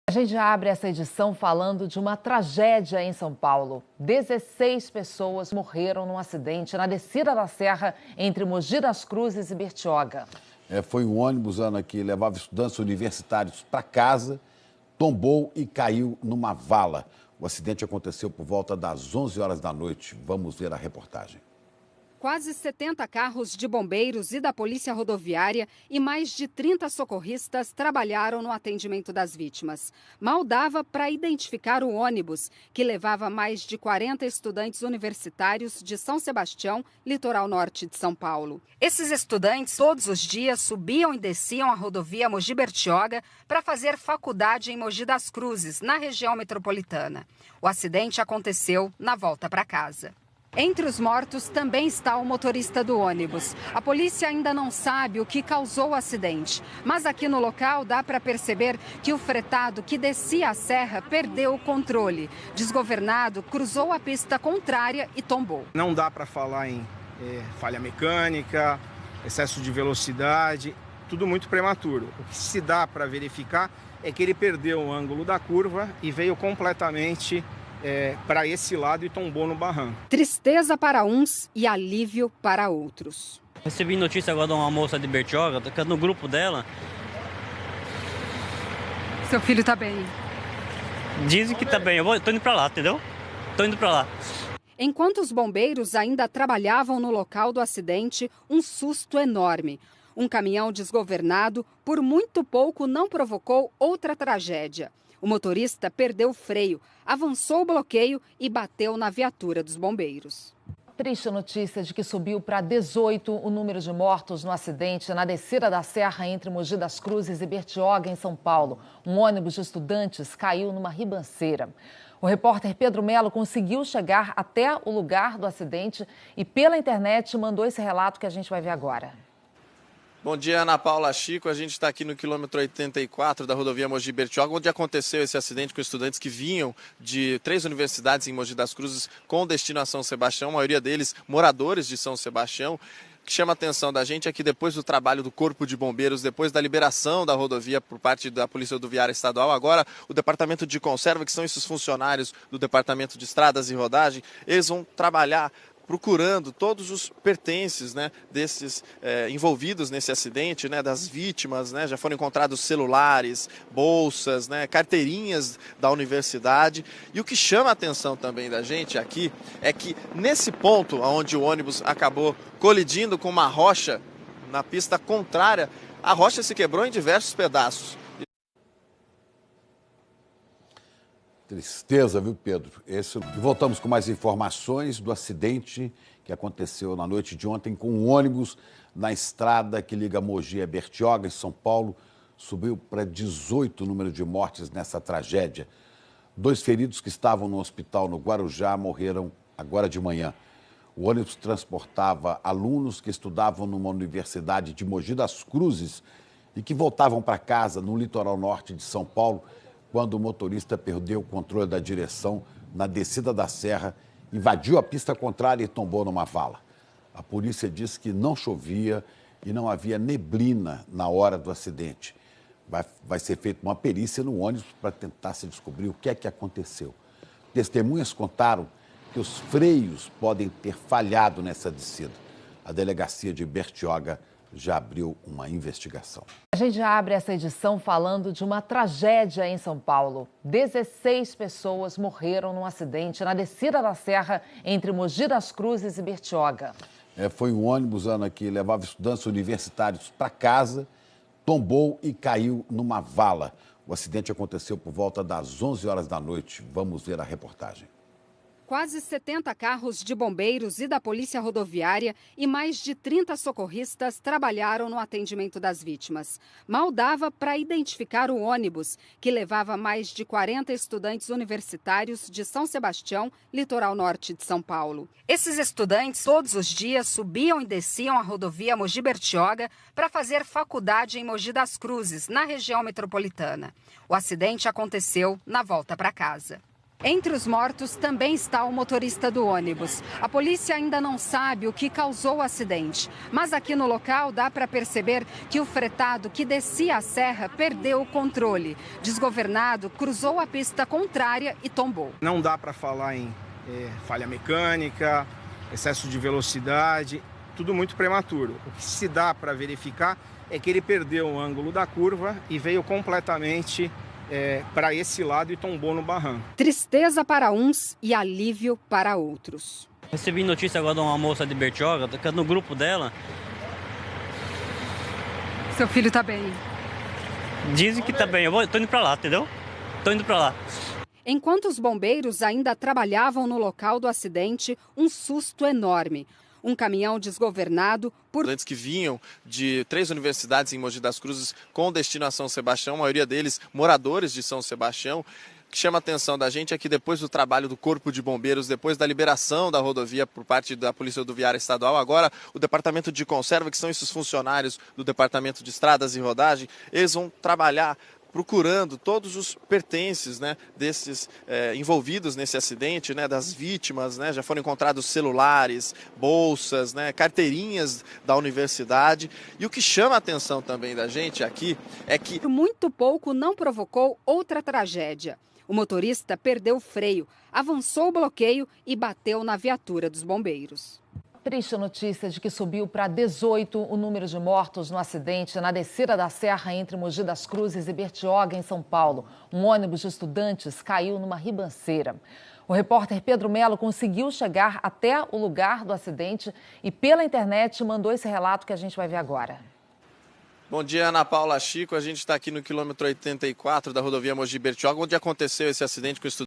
A gente abre essa edição falando de uma tragédia em São Paulo. 16 pessoas morreram num acidente na descida da serra entre Mogi das Cruzes e Bertioga. Foi um ônibus, Ana, que levava estudantes universitários para casa, tombou e caiu numa vala. O acidente aconteceu por volta das 11 horas da noite. Vamos ver a reportagem. Quase 70 carros de bombeiros e da Polícia Rodoviária e mais de 30 socorristas trabalharam no atendimento das vítimas. Mal dava para identificar o ônibus, que levava mais de 40 estudantes universitários de São Sebastião, litoral norte de São Paulo. Esses estudantes, todos os dias, subiam e desciam a rodovia Mogi-Bertioga para fazer faculdade em Mogi das Cruzes, na região metropolitana. O acidente aconteceu na volta para casa. Entre os mortos também está o motorista do ônibus. A polícia ainda não sabe o que causou o acidente, mas aqui no local dá para perceber que o fretado que descia a serra perdeu o controle. Desgovernado, cruzou a pista contrária e tombou. Não dá para falar em falha mecânica, excesso de velocidade, tudo muito prematuro. O que se dá para verificar é que ele perdeu o ângulo da curva e veio completamente para esse lado e tombou no barranco. Tristeza para uns e alívio para outros. Recebi notícia agora de uma moça de Bertioga, que no grupo dela. Seu filho está bem? Dizem que tá bem, tô indo para lá, entendeu? Tô indo para lá. Enquanto os bombeiros ainda trabalhavam no local do acidente, um susto enorme. Um caminhão desgovernado, por muito pouco, não provocou outra tragédia. O motorista perdeu o freio, avançou o bloqueio e bateu na viatura dos bombeiros. Triste notícia de que subiu para 18 o número de mortos no acidente na descida da serra entre Mogi das Cruzes e Bertioga, em São Paulo. Um ônibus de estudantes caiu numa ribanceira. O repórter Pedro Melo conseguiu chegar até o lugar do acidente e pela internet mandou esse relato que a gente vai ver agora. Bom dia, Ana Paula, Chico. A gente está aqui no quilômetro 84 da rodovia Mogi-Bertioga, onde aconteceu esse acidente com estudantes que vinham de 3 universidades em Mogi das Cruzes com destino a São Sebastião, a maioria deles moradores de São Sebastião. O que chama a atenção da gente é que depois do trabalho do Corpo de Bombeiros, depois da liberação da rodovia por parte da Polícia Rodoviária Estadual, agora o Departamento de Conserva, que são esses funcionários do Departamento de Estradas e Rodagem, eles vão trabalhar procurando todos os pertences, né, desses envolvidos nesse acidente, né, das vítimas, né, já foram encontrados celulares, bolsas, né, carteirinhas da universidade. E o que chama a atenção também da gente aqui é que nesse ponto onde o ônibus acabou colidindo com uma rocha na pista contrária, a rocha se quebrou em diversos pedaços. Tristeza, viu, Pedro? E voltamos com mais informações do acidente que aconteceu na noite de ontem com um ônibus na estrada que liga Mogi a Bertioga, em São Paulo. Subiu para 18 o número de mortes nessa tragédia. 2 feridos que estavam no hospital no Guarujá morreram agora de manhã. O ônibus transportava alunos que estudavam numa universidade de Mogi das Cruzes e que voltavam para casa no litoral norte de São Paulo, quando o motorista perdeu o controle da direção na descida da serra, invadiu a pista contrária e tombou numa vala. A polícia diz que não chovia e não havia neblina na hora do acidente. Vai ser feita uma perícia no ônibus para tentar se descobrir o que é que aconteceu. Testemunhas contaram que os freios podem ter falhado nessa descida. A delegacia de Bertioga já abriu uma investigação. A gente abre essa edição falando de uma tragédia em São Paulo. 16 pessoas morreram num acidente na descida da serra entre Mogi das Cruzes e Bertioga. Foi um ônibus, Ana, que levava estudantes universitários para casa, tombou e caiu numa vala. O acidente aconteceu por volta das 11 horas da noite. Vamos ver a reportagem. Quase 70 carros de bombeiros e da Polícia Rodoviária e mais de 30 socorristas trabalharam no atendimento das vítimas. Mal dava para identificar o ônibus, que levava mais de 40 estudantes universitários de São Sebastião, litoral norte de São Paulo. Esses estudantes, todos os dias, subiam e desciam a rodovia Mogi-Bertioga para fazer faculdade em Mogi das Cruzes, na região metropolitana. O acidente aconteceu na volta para casa. Entre os mortos também está o motorista do ônibus. A polícia ainda não sabe o que causou o acidente, mas aqui no local dá para perceber que o fretado que descia a serra perdeu o controle. Desgovernado, cruzou a pista contrária e tombou. Não dá para falar em falha mecânica, excesso de velocidade, tudo muito prematuro. O que se dá para verificar é que ele perdeu o ângulo da curva e veio completamente para esse lado e tombou no barranco. Tristeza para uns e alívio para outros. Recebi notícia agora de uma moça de Bertioga, que no grupo dela. Seu filho está bem? Dizem que tá bem, tô indo pra lá, entendeu? Tô indo pra lá. Enquanto os bombeiros ainda trabalhavam no local do acidente, um susto enorme. Um caminhão desgovernado por... Estudantes que vinham de 3 universidades em Mogi das Cruzes com destino a São Sebastião, a maioria deles moradores de São Sebastião. O que chama a atenção da gente é que depois do trabalho do Corpo de Bombeiros, depois da liberação da rodovia por parte da Polícia Rodoviária Estadual, agora o Departamento de Conserva, que são esses funcionários do Departamento de Estradas e Rodagem, eles vão trabalhar procurando todos os pertences, né, desses envolvidos nesse acidente, né, das vítimas, né, já foram encontrados celulares, bolsas, né, carteirinhas da universidade. E o que chama a atenção também da gente aqui é que... Por muito pouco não provocou outra tragédia. O motorista perdeu o freio, avançou o bloqueio e bateu na viatura dos bombeiros. Triste notícia de que subiu para 18 o número de mortos no acidente na descida da serra entre Mogi das Cruzes e Bertioga, em São Paulo. Um ônibus de estudantes caiu numa ribanceira. O repórter Pedro Melo conseguiu chegar até o lugar do acidente e pela internet mandou esse relato que a gente vai ver agora. Bom dia, Ana Paula Chico. A gente está aqui no quilômetro 84 da rodovia Mogi Bertioga, onde aconteceu esse acidente com o estudante.